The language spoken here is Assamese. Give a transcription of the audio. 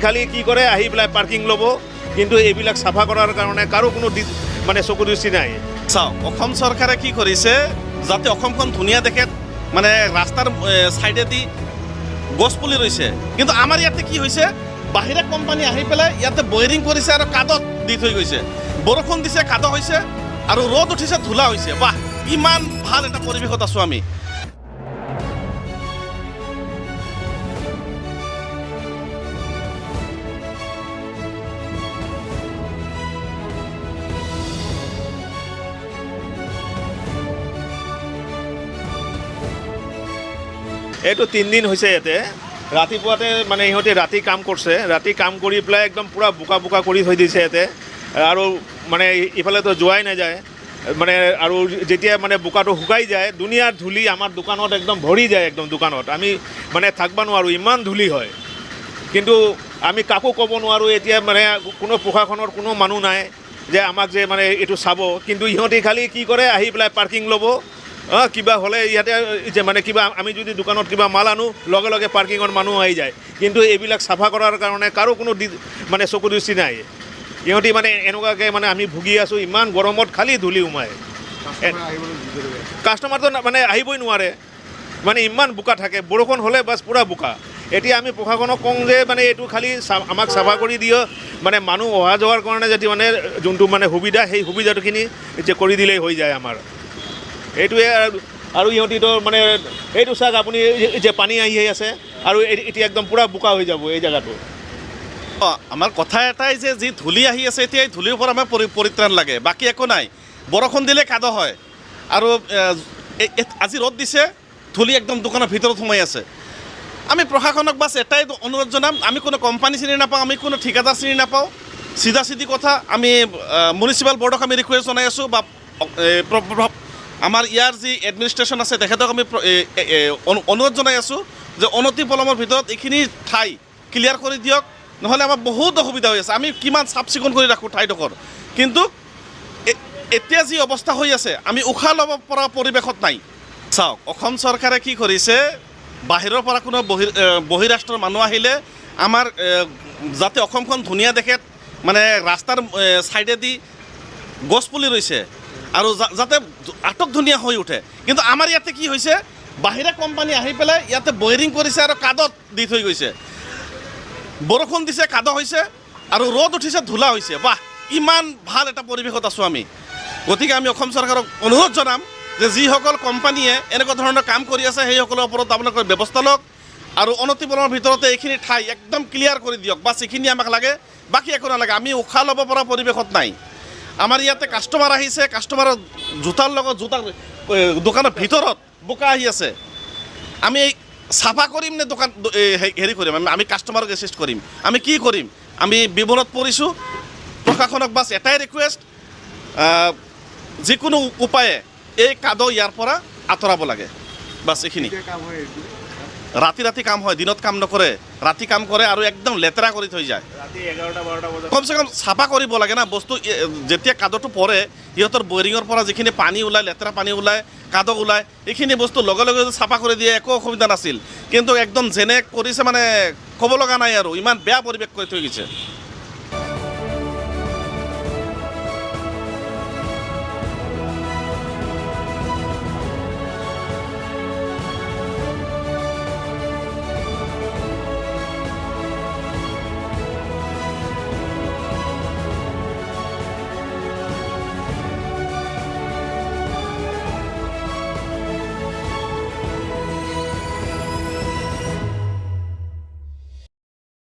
খালি কি কৰে আহি পেলাই পাৰ্কিং ল'ব, কিন্তু এইবিলাক চাফা কৰাৰ কাৰণে কাৰো কোনো মানে চকু দৃষ্টি নাই। চাওক, অসম চৰকাৰে কি কৰিছে, যাতে অসমখন ধুনীয়া দেখে মানে ৰাস্তাৰ ছাইডেদি গছ পুলি ৰৈছে, কিন্তু আমাৰ ইয়াতে কি হৈছে, বাহিৰা কোম্পানী আহি পেলাই ইয়াতে বয়ৰিং কৰিছে আৰু কাদত দি থৈ গৈছে। বৰষুণ দিছে, কাদো হৈছে, আৰু ৰ'দ উঠিছে, ধূলা হৈছে। বাহ, ইমান ভাল এটা পৰিৱেশত আছোঁ আমি। এইটো 3 দিন হৈছে ইয়াতে। ৰাতিপুৱাতে মানে ইহঁতে ৰাতি কাম কৰিছে, ৰাতি কাম কৰি পেলাই একদম পূৰা বোকা বোকা কৰি থৈ দিছে ইয়াতে, আৰু মানে ইফালেতো যোৱাই নাযায়। মানে আৰু যেতিয়া মানে বোকাটো শুকাই যায়, দুনিয়াৰ ধূলি আমাৰ দোকানত একদম ভৰি যায়, একদম দোকানত আমি মানে থাকিব নোৱাৰোঁ, ইমান ধূলি হয়। কিন্তু আমি কাকো ক'ব নোৱাৰোঁ এতিয়া, মানে কোনো প্ৰশাসনৰ কোনো মানুহ নাই যে আমাক যে মানে এইটো চাব, কিন্তু ইহঁতে খালি কি কৰে আহি পেলাই পাৰ্কিং ল'ব, কিবা হ'লে ইয়াতে যে মানে কিবা আমি যদি দোকানত কিবা মাল আনো, লগে লগে পাৰ্কিঙৰ মানুহ আহি যায়, কিন্তু এইবিলাক চাফা কৰাৰ কাৰণে কাৰো কোনো মানে চকু দৃষ্টি নাই। ইহঁতি মানে এনেকুৱাকৈ মানে আমি ভুগি আছোঁ, ইমান গৰমত খালি ধূলি সোমায়। কাষ্টমাৰটো মানে আহিবই নোৱাৰে, মানে ইমান বোকা থাকে, বৰষুণ হ'লে বাছ পূৰা বোকা। এতিয়া আমি প্ৰশাসনক কওঁ যে মানে এইটো খালি আমাক চাফা কৰি দিয়, মানে মানুহ অহা যোৱাৰ কাৰণে যদি মানে যোনটো মানে সুবিধা, সেই সুবিধাটোখিনি যে কৰি দিলেই হৈ যায় আমাৰ। এইটোৱে। আৰু ইহঁতিতো মানে এইটো চাওক আপুনি যে পানী আহি আছে, আৰু এতিয়া একদম পূৰা বোকা হৈ যাব এই জেগাটো। আমাৰ কথা এটাই যে যি ধূলি আহি আছে, এতিয়া এই ধূলিৰ পৰা আমাৰ পৰিত্ৰাণ লাগে, বাকী একো নাই। বৰষুণ দিলে কাদো হয়, আৰু আজি ৰ'দ দিছে, ধূলি একদম দোকানৰ ভিতৰত সোমাই আছে। আমি প্ৰশাসনক বাছ এটাই অনুৰোধ জনাম, আমি কোনো কোম্পানী চিনি নাপাওঁ, আমি কোনো ঠিকাদাৰ চিনি নাপাওঁ। চিধা চিধি কথা, আমি মিউনিচিপাল বৰ্ডক আমি ৰিকুৱেষ্ট জনাই আছোঁ, বা আমাৰ ইয়াৰ যি এডমিনিষ্ট্ৰেশ্যন আছে তেখেতক আমি অনুৰোধ জনাই আছোঁ যে অনতি পলমৰ ভিতৰত এইখিনি ঠাই ক্লিয়াৰ কৰি দিয়ক, নহ'লে আমাৰ বহুত অসুবিধা হৈ আছে। আমি কিমান চাফ চিকুণ কৰি ৰাখোঁ ঠাইডোখৰ, কিন্তু এতিয়া যি অৱস্থা হৈ আছে, আমি উশাহ ল'ব পৰা পৰিৱেশত নাই। চাওক, অসম চৰকাৰে কি কৰিছে, বাহিৰৰ পৰা কোনো বহিৰাষ্ট্ৰৰ মানুহ আহিলে আমাৰ যাতে অসমখন ধুনীয়া দেখে মানে ৰাস্তাৰ ছাইডেদি গছ পুলি ৰৈছে, আৰু যাতে আটক ধুনীয়া হৈ উঠে, কিন্তু আমাৰ ইয়াতে কি হৈছে, বাহিৰা কোম্পানী আহি পেলাই ইয়াতে বয়ৰিং কৰিছে আৰু কাদত দি থৈ গৈছে। বৰষুণ দিছে, কাদো হৈছে, আৰু ৰ'দ উঠিছে, ধূলা হৈছে। বাহ, ইমান ভাল এটা পৰিৱেশত আছোঁ আমি। গতিকে আমি অসম চৰকাৰক অনুৰোধ জনাম যে যিসকল কোম্পানীয়ে এনেকুৱা ধৰণৰ কাম কৰি আছে, সেইসকলৰ ওপৰত আপোনালোকে ব্যৱস্থা লওক, আৰু অনতিপলমৰ ভিতৰতে এইখিনি ঠাই একদম ক্লিয়াৰ কৰি দিয়ক। বাছ এইখিনি আমাক লাগে, বাকী একো নালাগে। আমি উশাহ ল'ব পৰা পৰিৱেশত নাই। আমাৰ ইয়াতে কাষ্টমাৰ আহিছে, কাষ্টমাৰৰ জোতাৰ লগত দোকানৰ ভিতৰত বোকা আহি আছে। আমি চাফা কৰিম নে দোকান হেৰি কৰিম, আমি কাষ্টমাৰক এচিষ্ট কৰিম, আমি কি কৰিম? আমি বিপদত পৰিছোঁ। প্ৰশাসনক বাছ এটাই ৰিকুৱেষ্ট, যিকোনো উপায়ে এই কাদো ইয়াৰ পৰা আঁতৰাব লাগে, বাছ এইখিনি। ৰাতি ৰাতি কাম হয়, দিনত কাম নকৰে, ৰাতি কাম কৰে, আৰু একদম লেতেৰা কৰি থৈ যায়। ৰাতি 11টা-12টা বজাত কমচে কম চাফা কৰিব লাগে না বস্তু। যেতিয়া কাদোটো পৰে, সিহঁতৰ বয়ৰিঙৰ পৰা যিখিনি পানী ওলায়, লেতেৰা পানী ওলায়, কাদো ওলায়, এইখিনি বস্তু লগে লগে চাফা কৰি দিয়ে, একো অসুবিধা নাছিল। কিন্তু একদম যেনে কৰিছে মানে ক'ব লগা নাই, আৰু ইমান বেয়া পৰিৱেশ কৰি থৈ গৈছে।